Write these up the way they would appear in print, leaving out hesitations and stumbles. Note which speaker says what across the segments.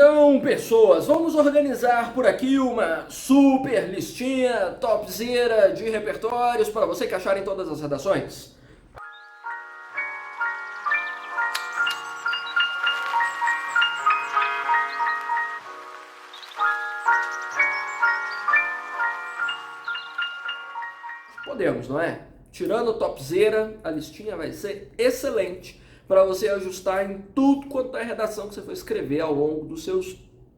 Speaker 1: Então, pessoas, vamos organizar por aqui uma super listinha topzera de repertórios para você encaixar em todas as redações? Podemos, não é? Tirando o topzera, a listinha vai ser excelente para você ajustar em tudo quanto é redação que você for escrever ao longo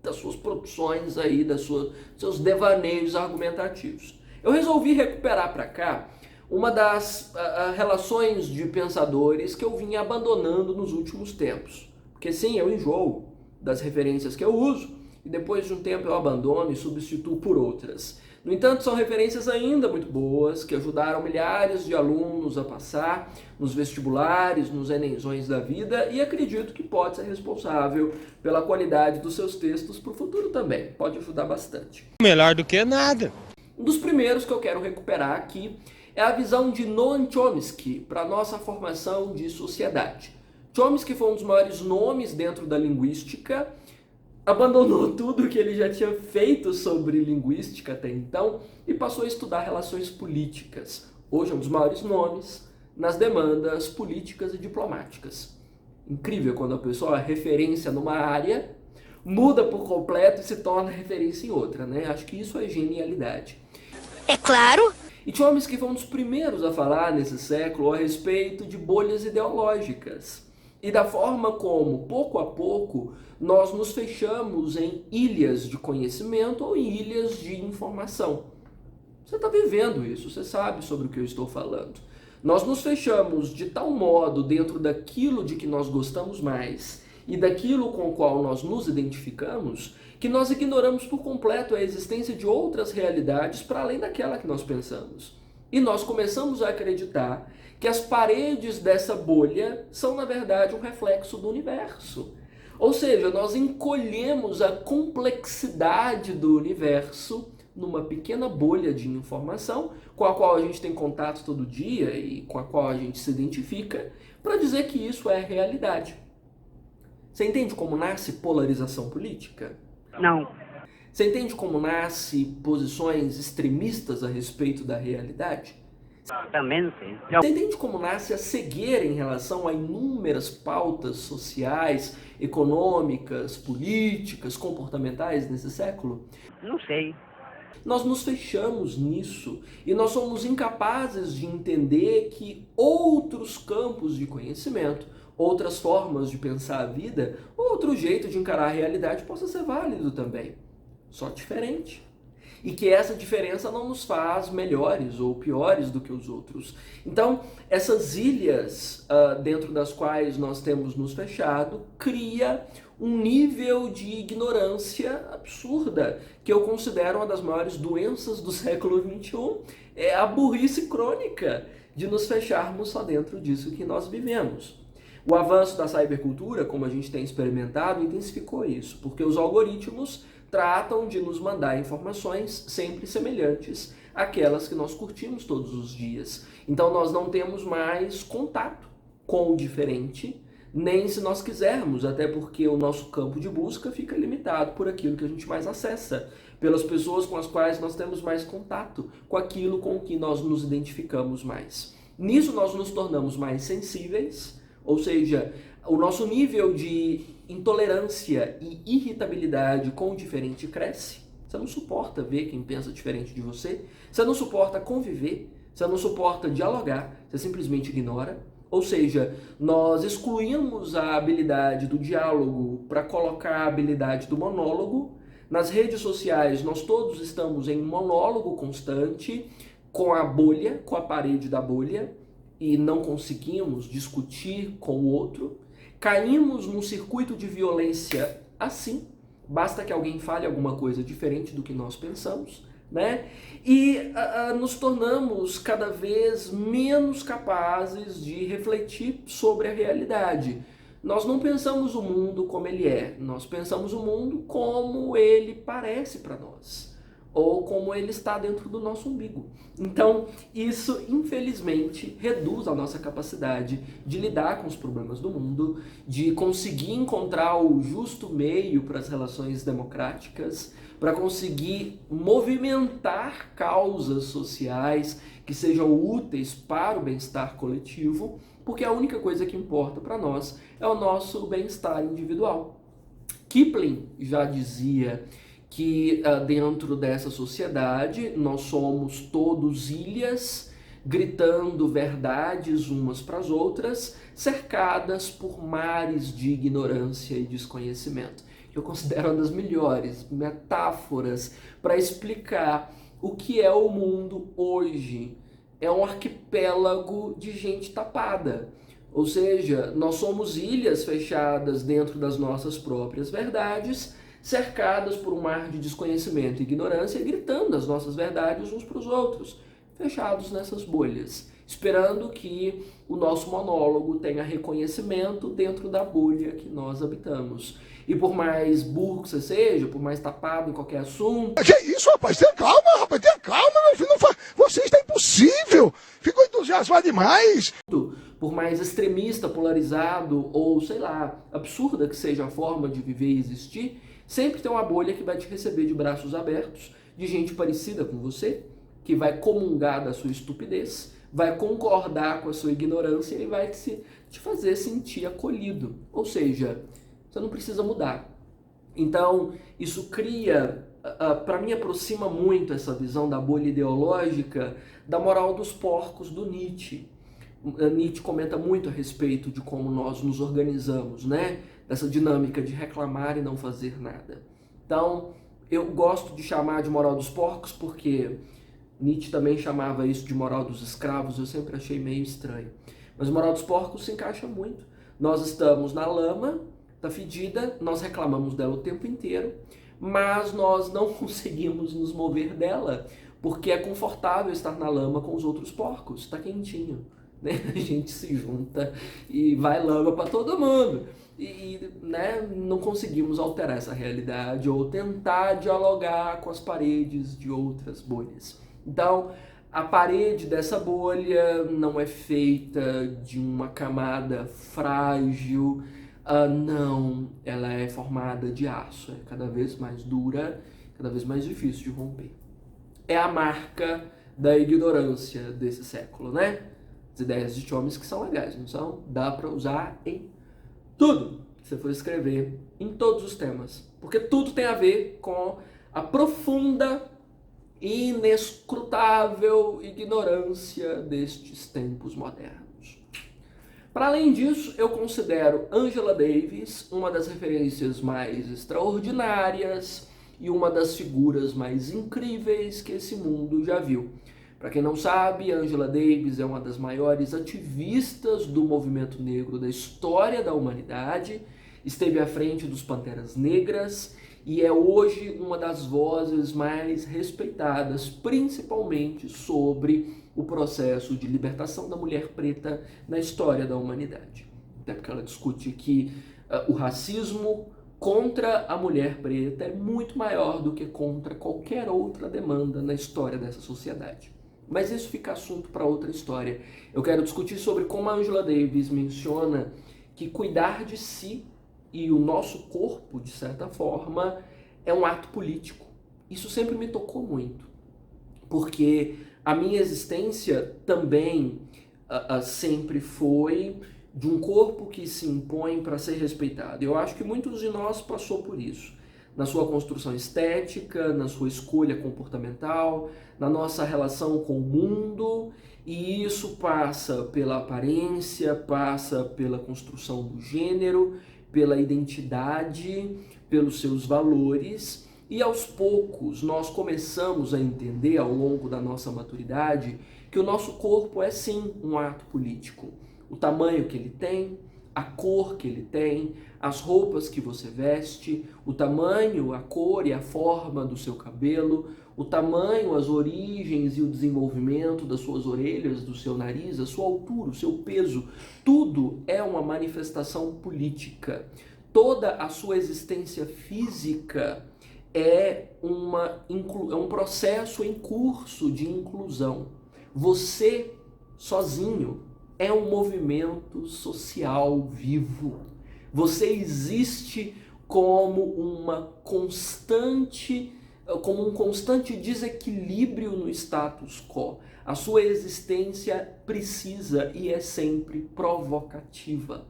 Speaker 1: das suas produções aí, dos seus devaneios argumentativos. Eu resolvi recuperar para cá uma das relações de pensadores que eu vinha abandonando nos últimos tempos. Porque sim, eu enjoo das referências que eu uso e depois de um tempo eu abandono e substituo por outras. No entanto, são referências ainda muito boas, que ajudaram milhares de alunos a passar nos vestibulares, nos Enemzões da vida, e acredito que pode ser responsável pela qualidade dos seus textos para o futuro também. Pode ajudar bastante.
Speaker 2: Melhor do que nada.
Speaker 1: Um dos primeiros que eu quero recuperar aqui é a visão de Noam Chomsky para a nossa formação de sociedade. Chomsky foi um dos maiores nomes dentro da linguística, abandonou tudo que ele já tinha feito sobre linguística até então e passou a estudar relações políticas. Hoje é um dos maiores nomes nas demandas políticas e diplomáticas. Incrível quando a pessoa é referência numa área, muda por completo e se torna referência em outra, né? Acho que isso é genialidade.
Speaker 3: É claro!
Speaker 1: E Chomsky foi um dos primeiros a falar nesse século a respeito de bolhas ideológicas e da forma como, pouco a pouco, nós nos fechamos em ilhas de conhecimento ou em ilhas de informação. Você está vivendo isso, você sabe sobre o que eu estou falando. Nós nos fechamos de tal modo dentro daquilo de que nós gostamos mais e daquilo com o qual nós nos identificamos, que nós ignoramos por completo a existência de outras realidades para além daquela que nós pensamos. E nós começamos a acreditar que as paredes dessa bolha são, na verdade, um reflexo do universo. Ou seja, nós encolhemos a complexidade do universo numa pequena bolha de informação com a qual a gente tem contato todo dia e com a qual a gente se identifica para dizer que isso é realidade. Você entende como nasce polarização política?
Speaker 3: Não.
Speaker 1: Você entende como nasce posições extremistas a respeito da realidade?
Speaker 3: Também sim.
Speaker 1: Você entende como nasce a cegueira em relação a inúmeras pautas sociais, econômicas, políticas, comportamentais nesse século?
Speaker 3: Não sei.
Speaker 1: Nós nos fechamos nisso e nós somos incapazes de entender que outros campos de conhecimento, outras formas de pensar a vida, outro jeito de encarar a realidade possa ser válido também, só diferente. E que essa diferença não nos faz melhores ou piores do que os outros. Então, essas ilhas dentro das quais nós temos nos fechado, cria um nível de ignorância absurda, que eu considero uma das maiores doenças do século XXI, é a burrice crônica de nos fecharmos só dentro disso que nós vivemos. O avanço da cybercultura, como a gente tem experimentado, intensificou isso, porque os algoritmos tratam de nos mandar informações sempre semelhantes àquelas que nós curtimos todos os dias. Então nós não temos mais contato com o diferente, nem se nós quisermos, até porque o nosso campo de busca fica limitado por aquilo que a gente mais acessa, pelas pessoas com as quais nós temos mais contato, com aquilo com que nós nos identificamos mais. Nisso nós nos tornamos mais sensíveis, ou seja, o nosso nível de intolerância e irritabilidade com o diferente cresce. Você não suporta ver quem pensa diferente de você, você não suporta conviver, você não suporta dialogar, você simplesmente ignora. Ou seja, nós excluímos a habilidade do diálogo para colocar a habilidade do monólogo. Nas redes sociais nós todos estamos em monólogo constante com a bolha, com a parede da bolha, e não conseguimos discutir com o outro. Caímos num circuito de violência assim, basta que alguém fale alguma coisa diferente do que nós pensamos, né? E nos tornamos cada vez menos capazes de refletir sobre a realidade. Nós não pensamos o mundo como ele é, nós pensamos o mundo como ele parece para nós. ou como ele está dentro do nosso umbigo. Então, isso, infelizmente, reduz a nossa capacidade de lidar com os problemas do mundo, de conseguir encontrar o justo meio para as relações democráticas, para conseguir movimentar causas sociais que sejam úteis para o bem-estar coletivo, porque a única coisa que importa para nós é o nosso bem-estar individual. Kipling já dizia que dentro dessa sociedade nós somos todos ilhas gritando verdades umas para as outras, cercadas por mares de ignorância e desconhecimento. Eu considero uma das melhores metáforas para explicar o que é o mundo hoje. É um arquipélago de gente tapada. Ou seja, nós somos ilhas fechadas dentro das nossas próprias verdades, cercadas por um mar de desconhecimento e ignorância, gritando as nossas verdades uns para os outros, fechados nessas bolhas, esperando que o nosso monólogo tenha reconhecimento dentro da bolha que nós habitamos. E por mais burro que você seja, por mais tapado em qualquer assunto...
Speaker 2: Que isso, rapaz? Tenha calma, rapaz, tenha calma, meu filho. Você está impossível. Ficou entusiasmado demais.
Speaker 1: Por mais extremista, polarizado ou, sei lá, absurda que seja a forma de viver e existir, sempre tem uma bolha que vai te receber de braços abertos, de gente parecida com você, que vai comungar da sua estupidez, vai concordar com a sua ignorância e vai te fazer sentir acolhido. Ou seja, você não precisa mudar. Então, isso cria, para mim, aproxima muito essa visão da bolha ideológica da moral dos porcos do Nietzsche. Nietzsche comenta muito a respeito de como nós nos organizamos, né? Dessa dinâmica de reclamar e não fazer nada. Então, eu gosto de chamar de moral dos porcos porque Nietzsche também chamava isso de moral dos escravos, eu sempre achei meio estranho. Mas moral dos porcos se encaixa muito. Nós estamos na lama, tá fedida, nós reclamamos dela o tempo inteiro, mas nós não conseguimos nos mover dela, porque é confortável estar na lama com os outros porcos, está quentinho. Né? A gente se junta e vai lama para todo mundo. Né, não conseguimos alterar essa realidade ou tentar dialogar com as paredes de outras bolhas. Então, a parede dessa bolha não é feita de uma camada frágil, não, ela é formada de aço, é cada vez mais dura, cada vez mais difícil de romper. É a marca da ignorância desse século, né? As ideias de homens que são legais, não são? Dá para usar em tudo que você for escrever, em todos os temas. Porque tudo tem a ver com a profunda e inescrutável ignorância destes tempos modernos. Para além disso, eu considero Angela Davis uma das referências mais extraordinárias e uma das figuras mais incríveis que esse mundo já viu. Para quem não sabe, Angela Davis é uma das maiores ativistas do movimento negro da história da humanidade, esteve à frente dos Panteras Negras e é hoje uma das vozes mais respeitadas, principalmente sobre o processo de libertação da mulher preta na história da humanidade. Até porque ela discute que o racismo contra a mulher preta é muito maior do que contra qualquer outra demanda na história dessa sociedade. Mas isso fica assunto para outra história. Eu quero discutir sobre como a Angela Davis menciona que cuidar de si e o nosso corpo, de certa forma, é um ato político. Isso sempre me tocou muito, porque a minha existência também sempre foi de um corpo que se impõe para ser respeitado. Eu acho que muitos de nós passou por isso. Na sua construção estética, na sua escolha comportamental, na nossa relação com o mundo, e isso passa pela aparência, passa pela construção do gênero, pela identidade, pelos seus valores, e aos poucos nós começamos a entender ao longo da nossa maturidade que o nosso corpo é sim um ato político. O tamanho que ele tem, a cor que ele tem, as roupas que você veste, o tamanho, a cor e a forma do seu cabelo, o tamanho, as origens e o desenvolvimento das suas orelhas, do seu nariz, a sua altura, o seu peso, tudo é uma manifestação política. Toda a sua existência física é um processo em curso de inclusão. Você, sozinho, é um movimento social vivo. Você existe como um constante desequilíbrio no status quo. A sua existência precisa e é sempre provocativa.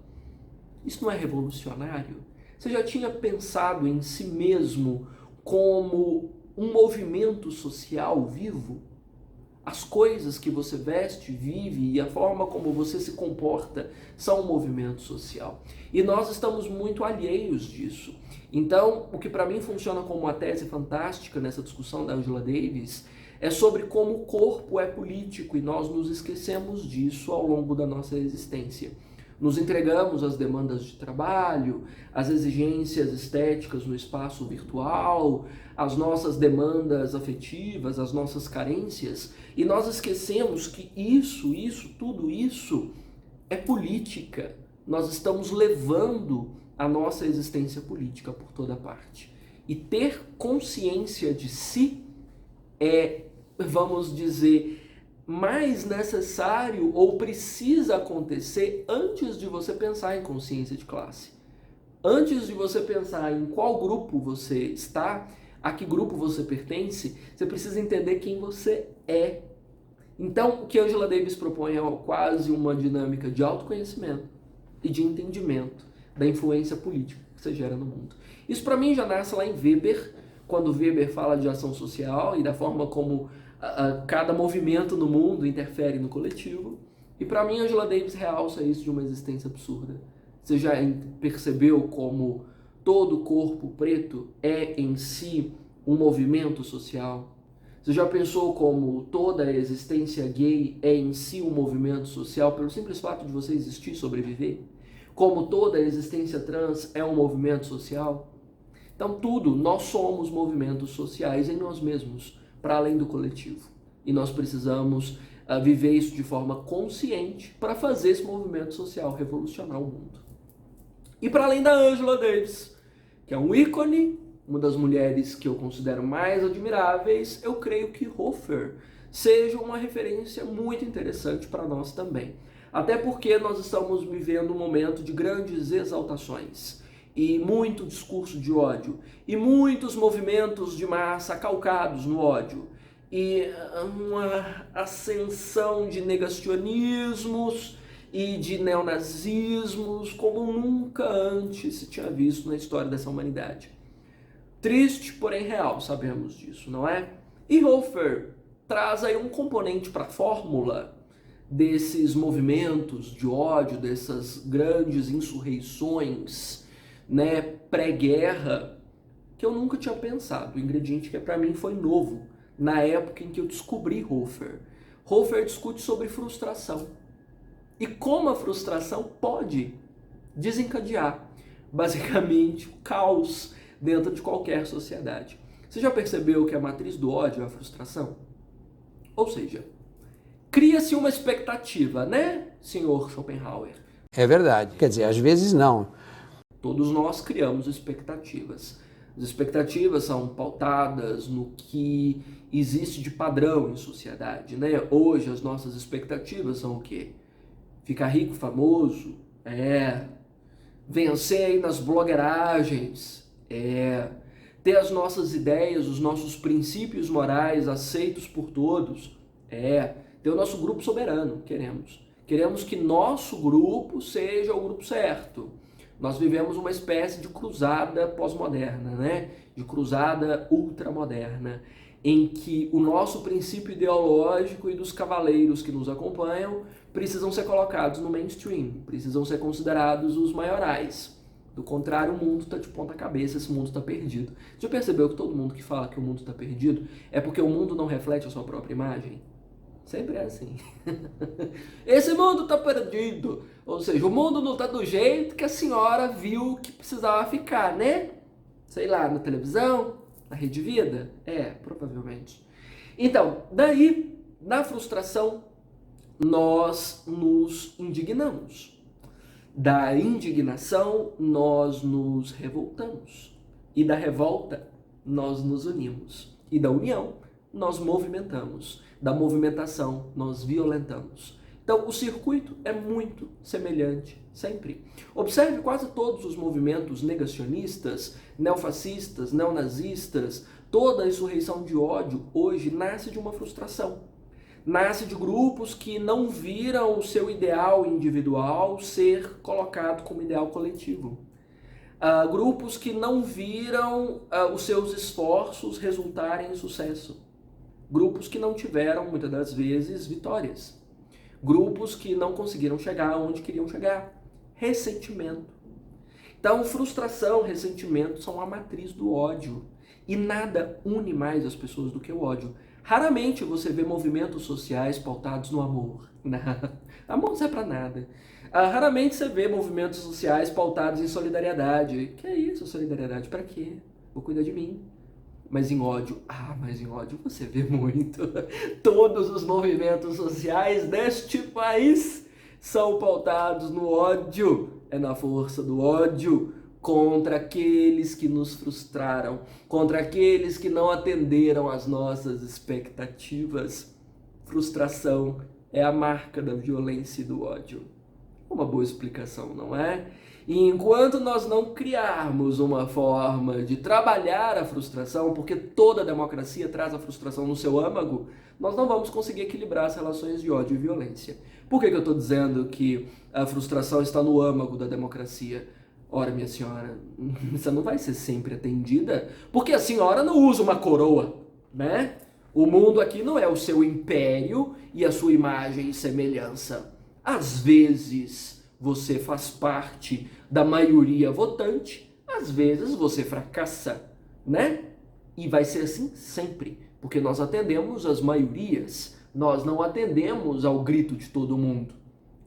Speaker 1: Isso não é revolucionário? Você já tinha pensado em si mesmo como um movimento social vivo? As coisas que você veste, vive e a forma como você se comporta são um movimento social. E nós estamos muito alheios disso. Então, o que para mim funciona como uma tese fantástica nessa discussão da Angela Davis é sobre como o corpo é político e nós nos esquecemos disso ao longo da nossa existência. Nos entregamos às demandas de trabalho, às exigências estéticas no espaço virtual, às nossas demandas afetivas, às nossas carências, e nós esquecemos que tudo isso é política. Nós estamos levando a nossa existência política por toda parte. E ter consciência de si é, vamos dizer, mais necessário ou precisa acontecer antes de você pensar em consciência de classe. Antes de você pensar em qual grupo você está, a que grupo você pertence, você precisa entender quem você é. Então, o que Angela Davis propõe é quase uma dinâmica de autoconhecimento e de entendimento da influência política que você gera no mundo. Isso para mim já nasce lá em Weber, quando Weber fala de ação social e da forma como cada movimento no mundo interfere no coletivo. E para mim, Angela Davis realça isso de uma existência absurda. Você já percebeu como todo corpo preto é em si um movimento social? Você já pensou como toda a existência gay é em si um movimento social pelo simples fato de você existir e sobreviver? Como toda a existência trans é um movimento social? Então nós somos movimentos sociais em nós mesmos, para além do coletivo. E nós precisamos viver isso de forma consciente para fazer esse movimento social revolucionar o mundo. E para além da Angela Davis, que é um ícone, uma das mulheres que eu considero mais admiráveis, eu creio que Hofer seja uma referência muito interessante para nós também. Até porque nós estamos vivendo um momento de grandes exaltações e muito discurso de ódio e muitos movimentos de massa calcados no ódio e uma ascensão de negacionismos e de neonazismos como nunca antes se tinha visto na história dessa humanidade. Triste, porém real, sabemos disso, não é? E Hofer traz aí um componente para a fórmula desses movimentos de ódio, dessas grandes insurreições, né, pré-guerra, que eu nunca tinha pensado. O ingrediente que para mim foi novo na época em que eu descobri Hofer. Hofer discute sobre frustração e como a frustração pode desencadear, basicamente, o caos dentro de qualquer sociedade. Você já percebeu que a matriz do ódio é a frustração? Ou seja, cria-se uma expectativa, né, senhor Schopenhauer?
Speaker 4: É verdade. Quer dizer, às vezes não.
Speaker 1: Todos nós criamos expectativas. As expectativas são pautadas no que existe de padrão em sociedade, né? Hoje as nossas expectativas são o quê? Ficar rico, famoso, vencer aí nas blogueiragens, ter as nossas ideias, os nossos princípios morais aceitos por todos, ter o nosso grupo soberano, queremos que nosso grupo seja o grupo certo. Nós vivemos uma espécie de cruzada pós-moderna, né? De cruzada ultramoderna, em que o nosso princípio ideológico e dos cavaleiros que nos acompanham precisam ser colocados no mainstream, precisam ser considerados os maiorais. Do contrário, o mundo está de ponta cabeça, esse mundo está perdido. Já percebeu que todo mundo que fala que o mundo está perdido é porque o mundo não reflete a sua própria imagem? Sempre é assim. Esse mundo está perdido. Ou seja, o mundo não está do jeito que a senhora viu que precisava ficar, né? Sei lá, na televisão, na Rede Vida? Provavelmente. Então, daí, na frustração, nós nos indignamos. Da indignação, nós nos revoltamos. E da revolta, nós nos unimos. E da união, nós movimentamos. Da movimentação, nós violentamos. Então, o circuito é muito semelhante, sempre. Observe quase todos os movimentos negacionistas, neofascistas, neonazistas, toda a insurreição de ódio hoje nasce de uma frustração. Nasce de grupos que não viram o seu ideal individual ser colocado como ideal coletivo. Grupos que não viram os seus esforços resultarem em sucesso. Grupos que não tiveram, muitas das vezes, vitórias. Grupos que não conseguiram chegar onde queriam chegar. Ressentimento. Então, frustração, ressentimento são a matriz do ódio. E nada une mais as pessoas do que o ódio. Raramente você vê movimentos sociais pautados no amor. Amor não serve pra nada. Raramente você vê movimentos sociais pautados em solidariedade. Que é isso, solidariedade? Pra quê? Vou cuidar de mim. Mas em ódio, mas em ódio você vê muito. Todos os movimentos sociais deste país são pautados no ódio. É na força do ódio contra aqueles que nos frustraram, contra aqueles que não atenderam às nossas expectativas. Frustração é a marca da violência e do ódio. Uma boa explicação, não é? E enquanto nós não criarmos uma forma de trabalhar a frustração, porque toda democracia traz a frustração no seu âmago, nós não vamos conseguir equilibrar as relações de ódio e violência. Por que eu estou dizendo que a frustração está no âmago da democracia? Ora, minha senhora, você não vai ser sempre atendida, porque a senhora não usa uma coroa, né? O mundo aqui não é o seu império e a sua imagem e semelhança. Às vezes você faz parte da maioria votante, às vezes você fracassa, né? E vai ser assim sempre, porque nós atendemos as maiorias, nós não atendemos ao grito de todo mundo.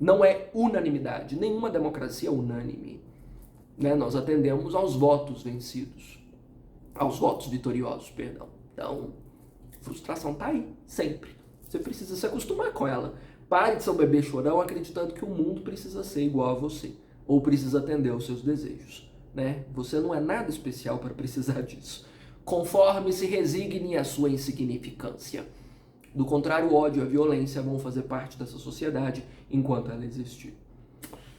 Speaker 1: Não é unanimidade, nenhuma democracia é unânime, né? Nós atendemos aos votos vencidos, aos votos vitoriosos, perdão. Então, frustração tá aí, sempre. Você precisa se acostumar com ela. Pare de ser um bebê chorão acreditando que o mundo precisa ser igual a você, ou precisa atender aos seus desejos, né? Você não é nada especial para precisar disso. Conforme se resigne à sua insignificância. Do contrário, o ódio e a violência vão fazer parte dessa sociedade enquanto ela existir.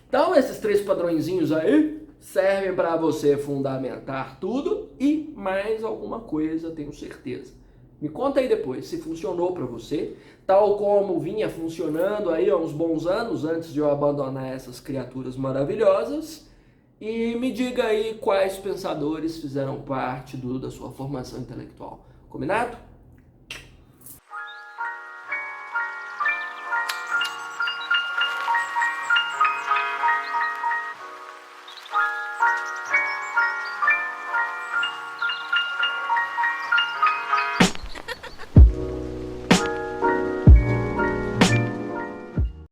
Speaker 1: Então, esses 3 padrõezinhos aí servem para você fundamentar tudo e mais alguma coisa, tenho certeza. Me conta aí depois se funcionou para você, tal como vinha funcionando aí há uns bons anos antes de eu abandonar essas criaturas maravilhosas. E me diga aí quais pensadores fizeram parte da sua formação intelectual. Combinado?